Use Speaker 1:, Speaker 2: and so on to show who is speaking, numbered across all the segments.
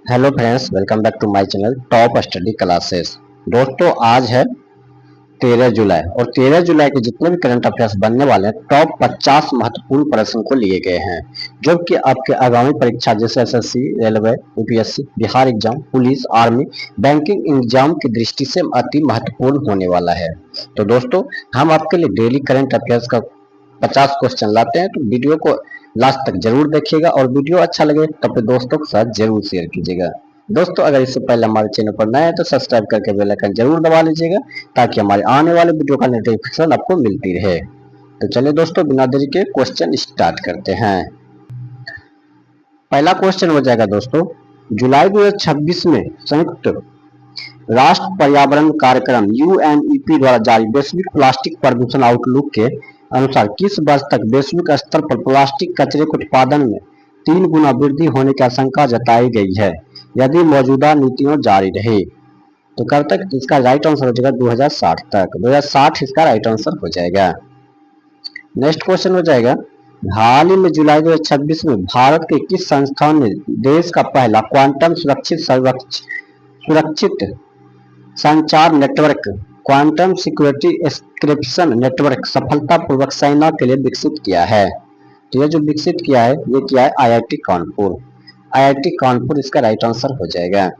Speaker 1: Hello friends, welcome back to my channel top study classes. दोस्तों, आज है 13 जुलाई और 13 जुलाई के जितने भी करंट अफेयर्स बनने वाले हैं, टॉप 50 महत्वपूर्ण प्रश्न को लिए गए हैं जो कि आपके आगामी परीक्षा जैसे SSC, railway, UPSC, Bihar exam, police, army, banking exam की दृष्टि से अति महत्वपूर्ण होने वाला है। तो दोस्तों, हम आपके लिए डेली करंट अफेयर्स का 50 क्वेश्चन लाते हैं, तो वीडियो को लास्ट तक जरूर देखिएगा और वीडियो अच्छा लगे तो अपने दोस्तों के साथ जरूर शेयर कीजिएगा। दोस्तों, अगर इससे पहले हमारे चैनल पर नए हैं तो सब्सक्राइब करके बेल आइकन जरूर दबा लीजिएगा ताकि हमारे आने वाले वीडियो का नोटिफिकेशन आपको मिलती रहे। तो चलिए दोस्तों, बिना देरी के क्वेश्चन स्टार्ट करते हैं। पहला क्वेश्चन हो जाएगा दोस्तों, जुलाई 2026 में संयुक्त राष्ट्र पर्यावरण कार्यक्रम यूएनईपी द्वारा जारी वैश्विक प्लास्टिक प्रदूषण आउटलुक के अनुसार किस वर्ष तक वैश्विक स्तर पर प्लास्टिक कचरे के उत्पादन में 3 गुना वृद्धि होने की आशंका जताई गई है यदि मौजूदा नीतियों जारी रहे। तो कब तक? इसका राइट आंसर हो जाएगा 2060 तक। 2060 इसका राइट आंसर हो जाएगा। नेक्स्ट क्वेश्चन हो जाएगा, हाल ही में जुलाई 2026 में भारत के किस संस्थान ने देश का पहला क्वांटम सुरक्षित संचार network quantum security encryption network सफलतापूर्वक सेना के लिए विकसित किया है? तो ये जो विकसित किया है ये किया है आईआईटी कानपुर। आईआईटी कानपुर इसका राइट आंसर हो जाएगा।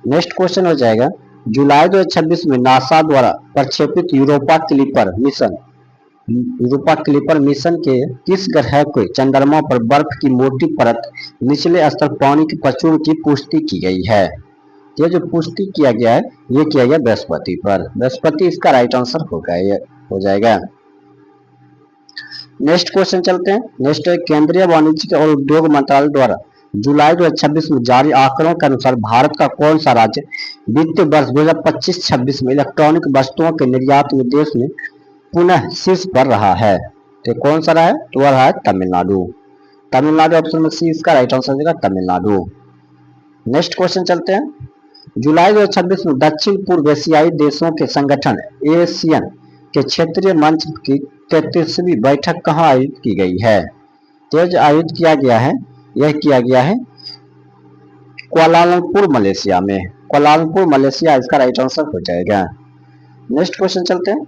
Speaker 1: नेक्स्ट क्वेश्चन हो जाएगा, जुलाई 2026 में नासा द्वारा प्रक्षेपित यूरोपा क्लिपर मिशन के किस ग्रह के चंद्रमा पर बर्फ की मोटी परत निचले स्तर पानी के प्रचुर की पुष्टि की गई है? ये जो पुष्टि किया गया है ये किया गया बृहस्पति पर। बृहस्पति इसका राइट आंसर होगा, ये हो जाएगा। नेक्स्ट क्वेश्चन चलते हैं। नेक्स्ट है, केंद्रीय वाणिज्य और उद्योग मंत्रालय द्वारा जुलाई 2026 में जारी आंकड़ों के अनुसार भारत का कौन सा राज्य वित्तीय वर्ष 2025-26 में इलेक्ट्रॉनिक वस्तुओं के निर्यात में देश में पुनः शीर्ष पर रहा है? तो कौन सा रहा है? तो वह रहा है तमिलनाडु। तमिलनाडु ऑप्शन में सी इसका राइट आंसर देगा, तमिलनाडु। नेक्स्ट क्वेश्चन चलते हैं, जुलाई 2026 में दक्षिण पूर्व एशियाई देशों के संगठन एशियन के क्षेत्रीय मंच की 33वीं बैठक कहाँ आयोजित की गई है? तो जो आयोजित किया गया है यह किया गया है कुआलालंपुर मलेशिया में। कुआलालंपुर मलेशिया इसका राइट आंसर हो जाएगा। नेक्स्ट क्वेश्चन चलते हैं।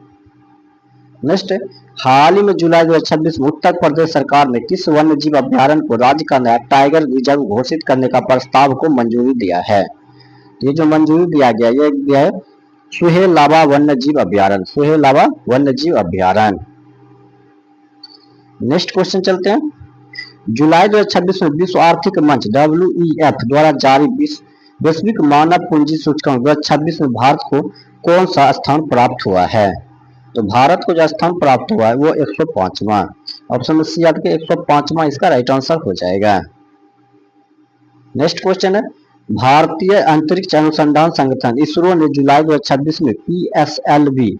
Speaker 1: नेक्स्ट, हाल ही में जुलाई 2026 में उत्तर प्रदेश सरकार ने किस वन्य जीव अभ्यारण्य को राज्य का नया टाइगर रिजर्व घोषित करने का प्रस्ताव को मंजूरी दिया है? ये जो मंजूरी दिया गया ये दिया है सुहेलावा वन्य जीव अभ्यारण्य। सुहेलावा वन्य जीव अभ्यारण्य। नेक्स्ट क्वेश्चन चलते हैं, जुलाई 2026 में विश्व आर्थिक मंच WEF द्वारा जारी वैश्विक मानव पूंजी सूचकांक 2026 में भारत को कौन सा स्थान प्राप्त हुआ है? तो भारत को जो स्थान प्राप्त हुआ है वो 105वां। ऑप्शन में सी याद के 105वां इसका राइट आंसर हो जाएगा। नेक्स्ट क्वेश्चन है, भारतीय अंतरिक्ष अनुसंधान संगठन इसरो ने जुलाई 2026 में PSLV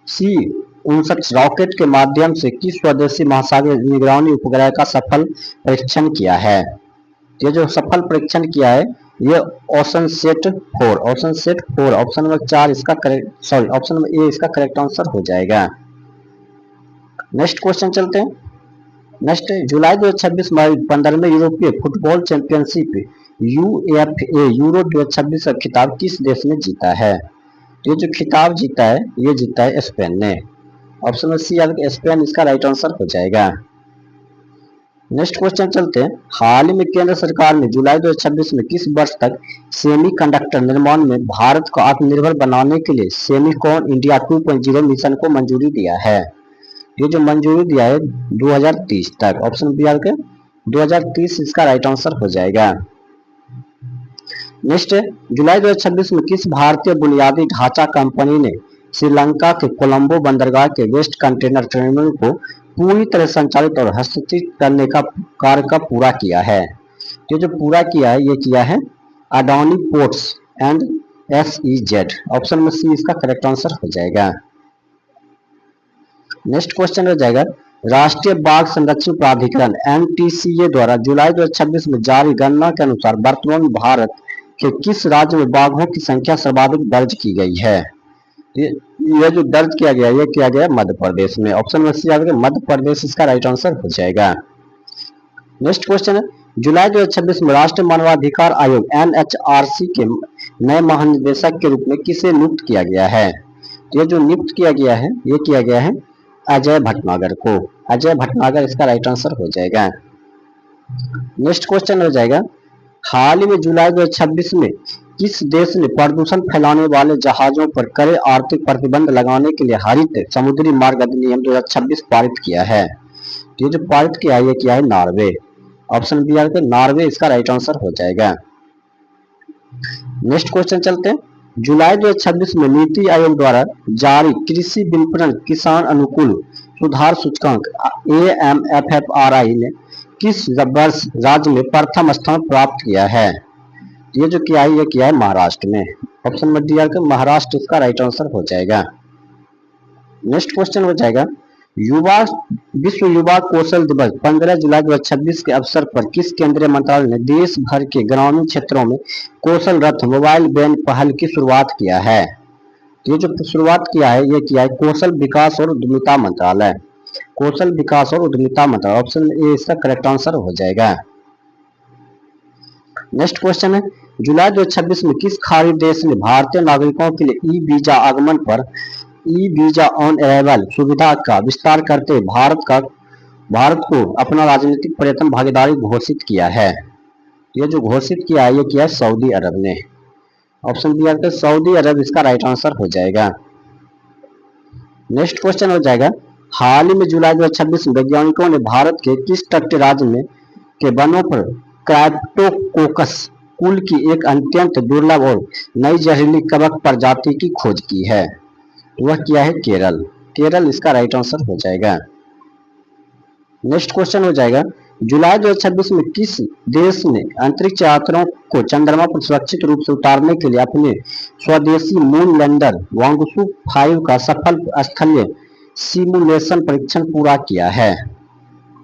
Speaker 1: C-59 रॉकेट के माध्यम से किस स्वदेशी महासागरीय निगरानी उपग्रह का सफल परीक्षण किया है? ये जो सफल परीक्षण किया है ये ओशनसेट 4 ऑप्शन नंबर 4 इसका करेक्ट ऑप्शन नंबर ए इसका करेक्ट आंसर हो जाएगा। नेक्स्ट क्वेश्चन चलते हैं। नेक्स्ट, जुलाई 2026 में 15वें यूरोपीय फुटबॉल चैंपियनशिप UEFA यूरो 2026 का खिताब किस देश ने जीता है? ये जो खिताब जीता है ये जीता है स्पेन ने। ऑप्शन में सी याद स्पेन इसका राइट आंसर हो जाएगा। नेक्स्ट क्वेश्चन चलते हैं, हाल ही में केंद्र सरकार ने जुलाई 2026 में किस वर्ष तक सेमीकंडक्टर निर्माण में भारत को आत्मनिर्भर बनाने के लिए सेमीकॉन इंडिया 2.0 मिशन को मंजूरी दिया है? ये जो मंजूरी दिया है 2030 तक। ऑप्शन बी याद के 2030 इसका राइट आंसर हो जाएगा। नेक्स्ट, जुलाई 2026 में किस भारतीय बुनियादी ढांचा कंपनी ने श्रीलंका के कोलंबो बंदरगाह के वेस्ट कंटेनर टर्मिनल को पूरी तरह संचालित और हस्तांतरित करने का कार्य का पूरा किया है? ये जो पूरा किया है ये किया है Adani ports and SEZ। Option में सी इसका करेक्ट आंसर हो जाएगा। नेक्स्ट क्वेश्चन हो जाएगा, राष्ट्रीय बाघ संरक्षण प्राधिकरण NTCA द्वारा जुलाई 2026 में जारी गणना के अनुसार वर्तमान में भारत के किस राज्य में बाघों की संख्या सर्वाधिक दर्ज की गई है? ये जो दर्ज किया गया ये किया गया मध्य प्रदेश में। ऑप्शन में सी आ गया मध्य प्रदेश इसका राइट आंसर हो जाएगा। नेक्स्ट क्वेश्चन है, जुलाई 2026 में राष्ट्रीय मानवाधिकार आयोग एनएचआरसी के नए महानिदेशक के रूप में किसे नियुक्त किया गया है? ये जो नियुक्त किया गया है, ये किया गया है अजय भटनागर को। अजय भटनागर इसका राइट आंसर हो जाएगा। नेक्स्ट क्वेश्चन हो जाएगा, हाल ही में जुलाई 2026 में किस देश ने प्रदूषण फैलाने वाले जहाजों पर कड़े आर्थिक प्रतिबंध लगाने के लिए हरित समुद्री मार्ग अधिनियम 2026 पारित किया है? ये जो पारित किया है, ये किया है Norway. Option B are Norway इसका राइट आंसर हो जाएगा। नेक्स्ट क्वेश्चन चलते हैं, जुलाई 2026 में नीति आयोग द्वारा जारी कृषि विपणन किसान अनुकूल सुधार सूचकांक AMFFRI ने किस वर्ष राज्य में प्रथम स्थान प्राप्त किया है? ये जो किया है, ये किया है महाराष्ट्र में। ऑप्शन में डी आर महाराष्ट्र इसका राइट आंसर हो जाएगा। नेक्स्ट क्वेश्चन हो जाएगा, विश्व युवा कौशल दिवस 15 जुलाई 2026 के अवसर पर किस केंद्रीय मंत्रालय ने देश भर के ग्रामीण क्षेत्रों में कौशल रथ मोबाइल वैन पहल की शुरुआत किया है? ये जो शुरुआत किया है, ये किया है कौशल विकास और उद्यमिता मंत्रालय। कौशल विकास और उद्यमिता मंत्रालय, ऑप्शन ए इसका करेक्ट आंसर हो जाएगा। नेक्स्ट क्वेश्चन है, जुलाई 2026 में किस खाड़ी देश ने भारतीय नागरिकों के लिए ई वीजा आगमन पर ई वीजा ऑन अराइवल सुविधा का विस्तार करते भारत को अपना राजनीतिक पर्यटन भागीदारी घोषित किया है? ये जो घोषित किया है, ये किया है सऊदी अरब ने। ऑप्शन बी आर सऊदी अरब इसका राइट आंसर हो जाएगा। नेक्स्ट क्वेश्चन हो जाएगा, हाल ही में जुलाई 2026 में वैज्ञानिकों ने भारत के किस तटीय राज्य में के वनों पर क्राइप्टोकोकस कुल की एक अत्यंत दुर्लभ और नई जहरीली कवक प्रजाति की खोज की है? वह किया है केरल। केरल इसका राइट आंसर हो जाएगा। नेक्स्ट क्वेश्चन हो जाएगा, जुलाई 2026 में किस देश ने अंतरिक्ष यात्रियों को चंद्रमा पर सुरक्षित रूप से उतारने के लिए अपने स्वदेशी मून लैंडर वांगसू 5 का सफल स्थलीय सिमुलेशन परीक्षण पूरा किया है?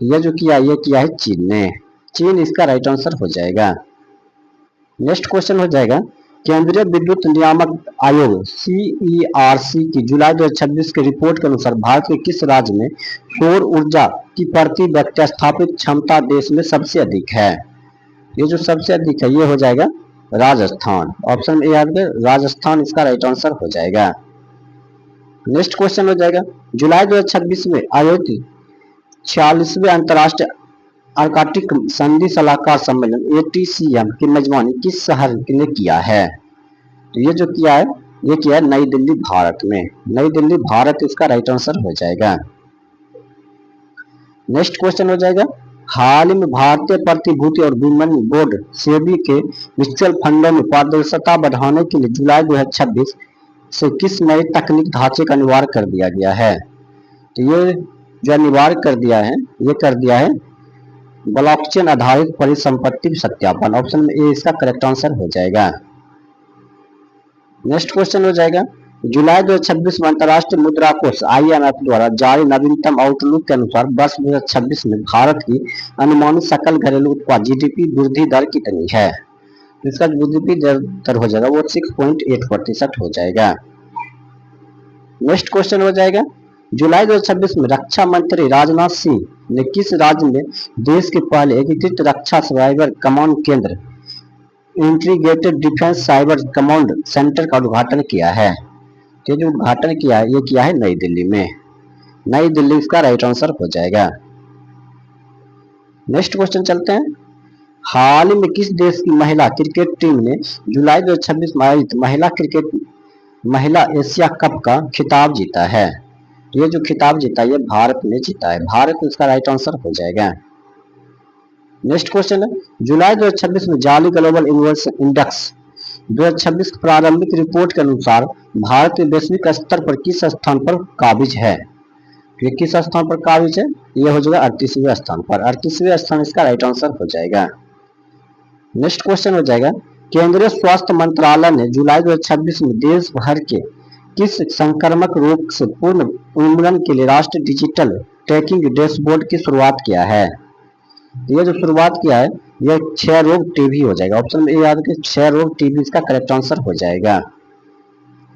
Speaker 1: यह जो किया, ये किया है चीन ने। चीन इसका राइट आंसर हो जाएगा। नेक्स्ट क्वेश्चन हो जाएगा, केंद्रीय विद्युत नियामक आयोग CERC की जुलाई 2026 के रिपोर्ट के अनुसार भारत के किस राज्य में सौर ऊर्जा की प्रति व्यक्ति स्थापित क्षमता देश में सबसे अधिक है? ये जो सबसे अधिक है, ये हो जाएगा राजस्थान। ऑप्शन ए राजस्थान इसका राइट आंसर हो जाएगा। नेक्स्ट क्वेश्चन हो जाएगा, जुलाई 2026 में आयोजित 46वें अंतर्राष्ट्रीय आर्कटिक संधि सलाहकार सम्मेलन ATCM की मेजबानी किस शहर ने किया है? तो ये जो किया है, ये किया है नई दिल्ली भारत में। नई दिल्ली भारत इसका राइट आंसर हो जाएगा। नेक्स्ट क्वेश्चन हो जाएगा, हाल ही में भारतीय प्रतिभूति और विनिमय बोर्ड सेबी के म्यूचुअल फंडों में पारदर्शिता बढ़ाने के लिए जुलाई 2026 से किस नए तकनीक ढांचे का अनिवार्य कर दिया गया है? तो ये जो अनिवार्य कर दिया है, ये कर दिया है ब्लॉकचेन आधारित परिसंपत्ति सत्यापन। ऑप्शन में ए इसका करेक्ट आंसर हो जाएगा। नेक्स्ट क्वेश्चन हो जाएगा, जुलाई 2026 में अंतर्राष्ट्रीय मुद्रा कोष IMF द्वारा जारी नवीनतम आउटलुक के अनुसार वर्ष 2026 में भारत की अनुमानित सकल घरेलू उत्पाद GDP वृद्धि दर कितनी है? इसका GDP दर हो जाएगा वो 6.8% हो जाएगा। नेक्स्ट क्वेश्चन हो जाएगा, जुलाई 2026 में रक्षा मंत्री राजनाथ सिंह ने किस राज्य में देश के पहले एकीकृत रक्षा साइबर कमांड केंद्र integrated defence cyber command centre का उद्घाटन किया है? ये जो उद्घाटन किया है, ये किया है नई दिल्ली में। नई दिल्ली इसका राइट आंसर हो जाएगा। नेक्स्ट क्वेश्चन चलते हैं, हाल ही में किस देश की महिला क्रिकेट टीम ने जुलाई 2026 में आयोजित महिला एशिया कप का खिताब जीता है? ये जो खिताब जीता है, ये भारत ने जीता है। भारत इसका राइट आंसर हो जाएगा। नेक्स्ट क्वेश्चन है, जुलाई 2026 में जाली ग्लोबल इनोवेशन इंडेक्स 2026 की प्रारंभिक रिपोर्ट के अनुसार भारत वैश्विक स्तर पर किस स्थान पर काबिज है? ये किस स्थान पर काबिज है? ये हो जाएगा 38वें स्थान पर। 38वें स्थान इसका राइट आंसर हो जाएगा। नेक्स्ट क्वेश्चन हो जाएगा, केंद्रीय स्वास्थ्य मंत्रालय ने जुलाई 2026 में देश भर के किस संक्रामक रोग से पूर्ण उन्मूलन के लिए राष्ट्रीय डिजिटल ट्रैकिंग डैशबोर्ड की शुरुआत किया है? ये जो शुरुआत किया है, ये क्षय रोग टीबी हो जाएगा। ऑप्शन में याद रखिए, क्षय रोग टीबी इसका करेक्ट आंसर हो जाएगा।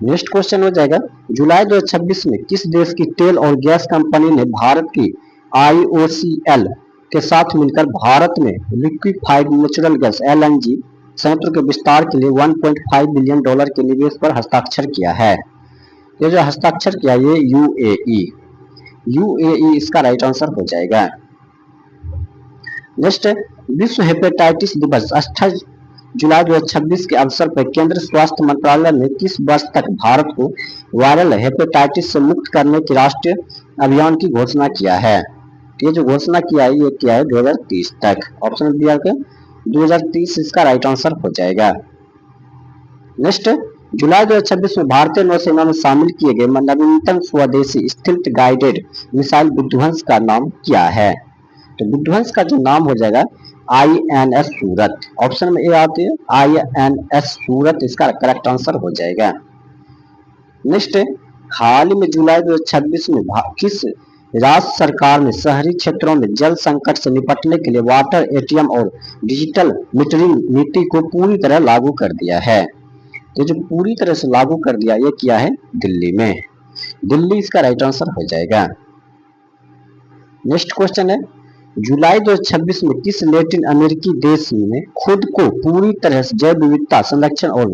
Speaker 1: नेक्स्ट क्वेश्चन हो जाएगा, जुलाई 2026 में किस देश की तेल और गैस कंपनी ने भारत की IOCL के साथ मिलकर भारत में लिक्विफाइड नेचुरल गैस एलएनजी संयंत्र के विस्तार के लिए $1.5 बिलियन के निवेश पर हस्ताक्षर किया है। ये जो हस्ताक्षर किया ये यूएई इसका राइट आंसर हो जाएगा। नेक्स्ट, विश्व हेपेटाइटिस दिवस 28 जुलाई 2026 के अवसर पर केंद्र स्वास्थ्य मंत्रालय ने किस वर्ष तक भारत को वायरल हेपेटाइटिस से मुक्त करने के राष्ट्रीय अभियान की घोषणा किया है? ये जो घोषणा किया है ये किया है 2030 तक। ऑप्शन बी के 2030 इसका राइट आंसर हो जाएगा। नेक्स्ट, जुलाई 2026 में भारतीय नौसेना में शामिल किए गए नवीनतम स्वदेशी स्टिल्थ गाइडेड मिसाइल विध्वंस का नाम क्या है? तो विध्वंस का जो नाम हो जाएगा INS सूरत। ऑप्शन में ए आती है INS सूरत इसका करेक्ट आंसर हो जाएगा। नेक्स्ट, हाल ही में जुलाई 2026 में किस राज्य सरकार ने शहरी क्षेत्रों में जल संकट से निपटने के लिए वाटर एटीएम और डिजिटल मीटरिंग नीति को पूरी तरह लागू कर दिया है? तो जो पूरी तरह से लागू कर दिया ये किया है दिल्ली में। दिल्ली इसका राइट आंसर हो जाएगा। नेक्स्ट क्वेश्चन है, जुलाई 2026 में किस लैटिन अमेरिकी देश ने खुद को पूरी तरह से जैव विविधता संरक्षण और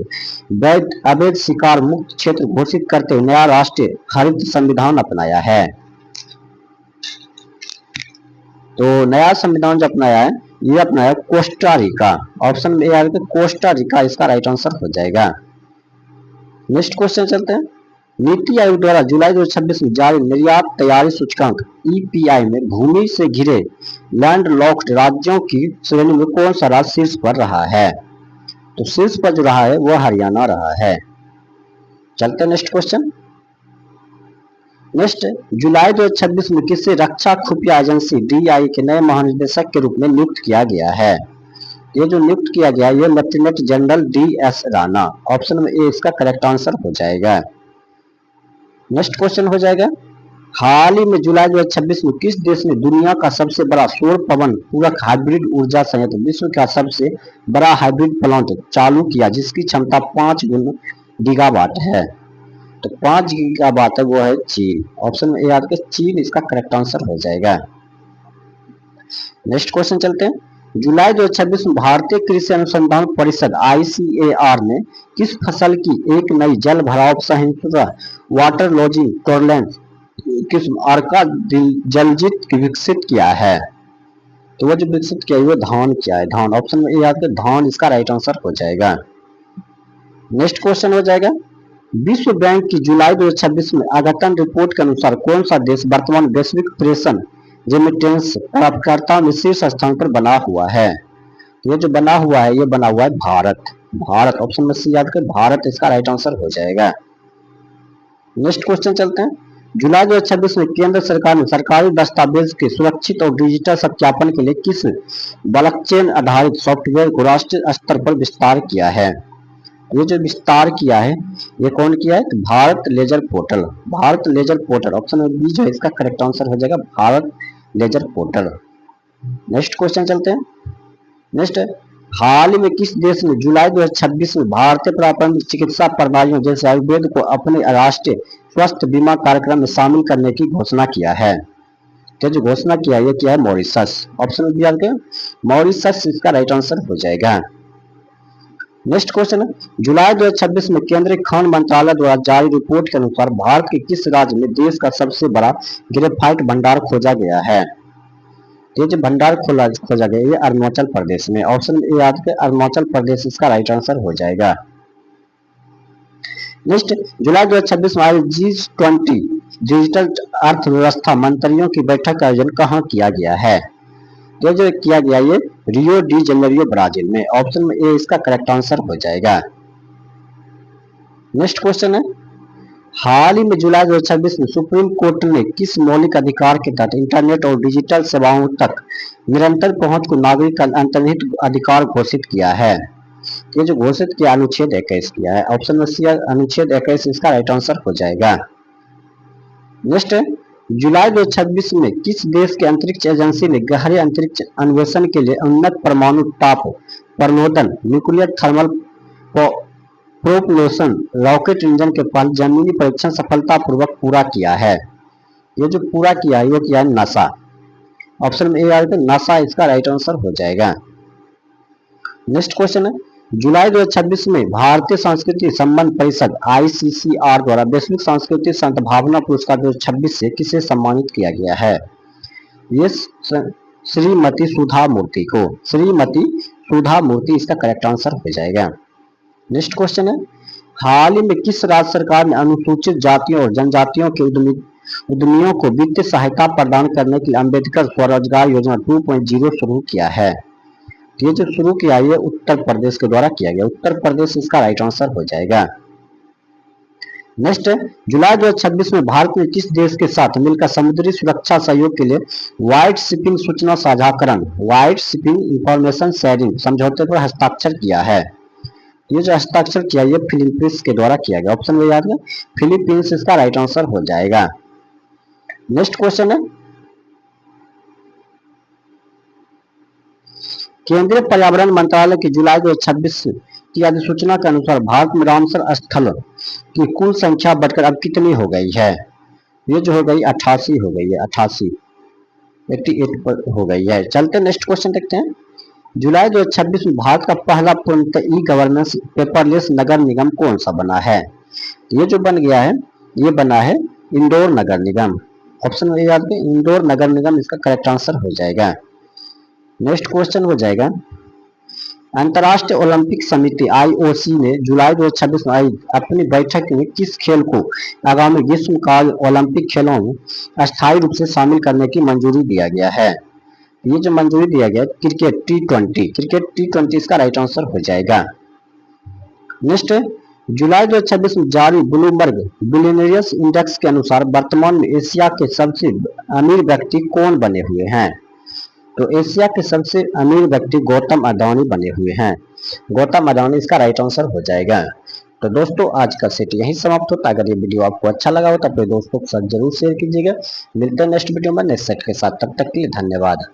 Speaker 1: अवैध शिकार मुक्त क्षेत्र घोषित करते हुए नया राष्ट्रीय हरित संविधान अपनाया है? तो नया संविधान जो अपनाया है ये अपनाया कोस्टा रिका। ऑप्शन में ए कोस्टा रिका इसका राइट आंसर हो जाएगा। नेक्स्ट क्वेश्चन चलते हैं, नीति आयोग द्वारा जुलाई 2026 में जारी निर्यात तैयारी सूचकांक EPI में भूमि से घिरे लैंडलॉक्ड राज्यों की श्रेणी में कौन सा राज्य शीर्ष पर रहा है? तो शीर्ष पर जो रहा है वह हरियाणा रहा है। चलते हैं नेक्स्ट क्वेश्चन। नेक्स्ट, जुलाई 2026 में किसे रक्षा खुफिया एजेंसी DI के नए महानिदेशक के रूप में नियुक्त किया गया है? ये जो नियुक्त किया गया ये lieutenant general DS Rana. Option में ए इसका करेक्ट आंसर हो जाएगा। नेक्स्ट क्वेश्चन हो जाएगा, हाल ही में जुलाई 2026 में किस देश ने दुनिया का सबसे बड़ा सौर पवन पूरक हाइब्रिड ऊर्जा संयंत्र विश्व का सबसे बड़ा हाइब्रिड प्लांट चालू किया जिसकी क्षमता 5 गीगावाट है? तो 5 गीगावाट है वो है चीन। ऑप्शन में ए आता है चीन इसका करेक्ट आंसर हो जाएगा। नेक्स्ट क्वेश्चन चलते हैं, जुलाई 2026 में भारतीय कृषि अनुसंधान परिषद ICAR ने किस फसल की एक नई जल भराव सहिष्णुता वाटर लॉजिंग टॉलरेंस किस्म अर्का जलजीत विकसित किया है? तो वो जो विकसित किया है वो धान किया है, धान। ऑप्शन में ए आता है धान इसका राइट आंसर हो जाएगा। नेक्स्ट क्वेश्चन हो जाएगा, विश्व बैंक की जुलाई 2026 में अद्यतन रिपोर्ट के अनुसार कौन सा देश वर्तमान वैश्विक प्रेषण रेमिटेंस प्राप्तकर्ता में शीर्ष स्थान पर बना हुआ है? ये जो बना हुआ है ये बना हुआ है भारत। ऑप्शन में सी याद कर भारत इसका राइट आंसर हो जाएगा। नेक्स्ट क्वेश्चन चलते हैं, जुलाई 2026 में केंद्र सरकार ने सरकारी दस्तावेज के सुरक्षित और डिजिटल सत्यापन के लिए किस ब्लॉकचेन आधारित सॉफ्टवेयर को राष्ट्रीय स्तर पर विस्तार किया है? ये जो विस्तार किया है ये कौन किया है? तो भारत लेजर पोर्टल। ऑप्शन में बी जो है इसका करेक्ट आंसर हो जाएगा Bharat ledger portal. Next question चलते हैं। नेक्स्ट, हाल ही में किस देश ने जुलाई 2026 में भारतीय प्रारंभिक चिकित्सा प्रणालियों जैसे आयुर्वेद को अपने राष्ट्रीय स्वास्थ्य बीमा कार्यक्रम में शामिल करने की घोषणा किया है? तो जो घोषणा किया है ये किया है मॉरिशस। ऑप्शन में बी आगे मॉरिशस इसका राइट आंसर हो जाएगा। नेक्स्ट क्वेश्चन है, जुलाई 2026 में केंद्रीय खान मंत्रालय द्वारा जारी रिपोर्ट के अनुसार भारत के किस राज्य में देश का सबसे बड़ा ग्रेफाइट भंडार खोजा गया है? ये जो भंडार खोजा गया ये अरुणाचल प्रदेश में। ऑप्शन ए याद के अरुणाचल प्रदेश इसका राइट आंसर हो जाएगा। नेक्स्ट, जुलाई 2026 में G20 डिजिटल अर्थव्यवस्था मंत्रियों की बैठक का आयोजन कहाँ किया गया है? तो जो किया गया ये रियो डी जेनेरियो ब्राजील में। ऑप्शन में ए इसका करेक्ट आंसर हो जाएगा। नेक्स्ट क्वेश्चन है, हाल ही में जुलाई 2026 में सुप्रीम कोर्ट ने किस मौलिक अधिकार के तहत इंटरनेट और डिजिटल सेवाओं तक निरंतर पहुंच को नागरिक अंतर्निहित अधिकार घोषित किया है? ये जो घोषित किया अनुच्छेद 21 किया है। ऑप्शन में सी अनुच्छेद 21 इसका राइट आंसर हो जाएगा। नेक्स्ट, जुलाई 2026 में किस देश के अंतरिक्ष एजेंसी ने गहरे अंतरिक्ष अन्वेषण के लिए उन्नत परमाणु ताप प्रणोदन nuclear thermal propulsion rocket engine के पहले जमीनी परीक्षण सफलतापूर्वक पूरा किया है? ये जो पूरा किया है ये किया है नासा। ऑप्शन में ए आ जाएगा नासा इसका राइट आंसर हो जाएगा। नेक्स्ट क्वेश्चन है, जुलाई 2026 में भारतीय सांस्कृतिक संबंध परिषद ICCR द्वारा वैश्विक सांस्कृतिक सद्भावना पुरस्कार 2026 से किसे सम्मानित किया गया है? ये श्रीमती सुधा मूर्ति को, श्रीमती सुधा मूर्ति इसका करेक्ट आंसर हो जाएगा। नेक्स्ट क्वेश्चन है, हाल ही में किस राज्य सरकार ने अनुसूचित जातियों और जनजातियों के उद्यमियों को वित्तीय सहायता प्रदान करने के लिए अम्बेडकर स्वरोजगार योजना 2.0 शुरू किया है? ये जो शुरू किया है उत्तर प्रदेश के द्वारा किया गया, उत्तर प्रदेश इसका राइट आंसर हो जाएगा। नेक्स्ट, जुलाई 2026 में भारत ने किस देश के साथ मिलकर समुद्री सुरक्षा सहयोग के लिए व्हाइट शिपिंग सूचना साझाकरण, व्हाइट शिपिंग इंफॉर्मेशन शेयरिंग समझौते पर हस्ताक्षर किया है? ये जो हस्ताक्षर किया ये फिलीपींस के द्वारा किया गया, ऑप्शन में याद है फिलीपींस इसका राइट आंसर हो जाएगा। नेक्स्ट क्वेश्चन है, केंद्रीय पर्यावरण मंत्रालय की जुलाई 2026 की अधिसूचना के अनुसार भारत में रामसर स्थल की कुल संख्या बढ़कर अब कितनी हो गई है? ये जो हो गई 88 हो गई है, 88 पर हो गई है। चलते नेक्स्ट क्वेश्चन देखते हैं, जुलाई 2026 में भारत का पहला पूर्णतः ई गवर्नेंस पेपरलेस नगर निगम कौन सा बना है? ये जो बन गया है ये बना है इंदौर नगर निगम, ऑप्शन में याद है इंदौर नगर निगम इसका करेक्ट आंसर हो जाएगा। नेक्स्ट क्वेश्चन हो जाएगा, अंतर्राष्ट्रीय ओलंपिक समिति IOC ने जुलाई 2026 में अपनी बैठक में किस खेल को आगामी ग्रीष्मकाल ओलंपिक खेलों में अस्थायी रूप से शामिल करने की मंजूरी दिया गया है? ये जो मंजूरी दिया गया क्रिकेट T20 इसका राइट आंसर हो जाएगा। नेक्स्ट, जुलाई 2026 में जारी ब्लूमबर्ग बिलियनियर्स इंडेक्स के अनुसार वर्तमान में एशिया के सबसे अमीर व्यक्ति कौन बने हुए हैं? तो एशिया के सबसे अमीर व्यक्ति गौतम अडानी बने हुए हैं, गौतम अडानी इसका राइट आंसर हो जाएगा। तो दोस्तों आज का सेट यही समाप्त होता है। अगर ये वीडियो आपको अच्छा लगा हो तो अपने दोस्तों के साथ जरूर शेयर कीजिएगा। मिलते हैं नेक्स्ट वीडियो में नेक्स्ट सेट के साथ, तब तक के लिए धन्यवाद।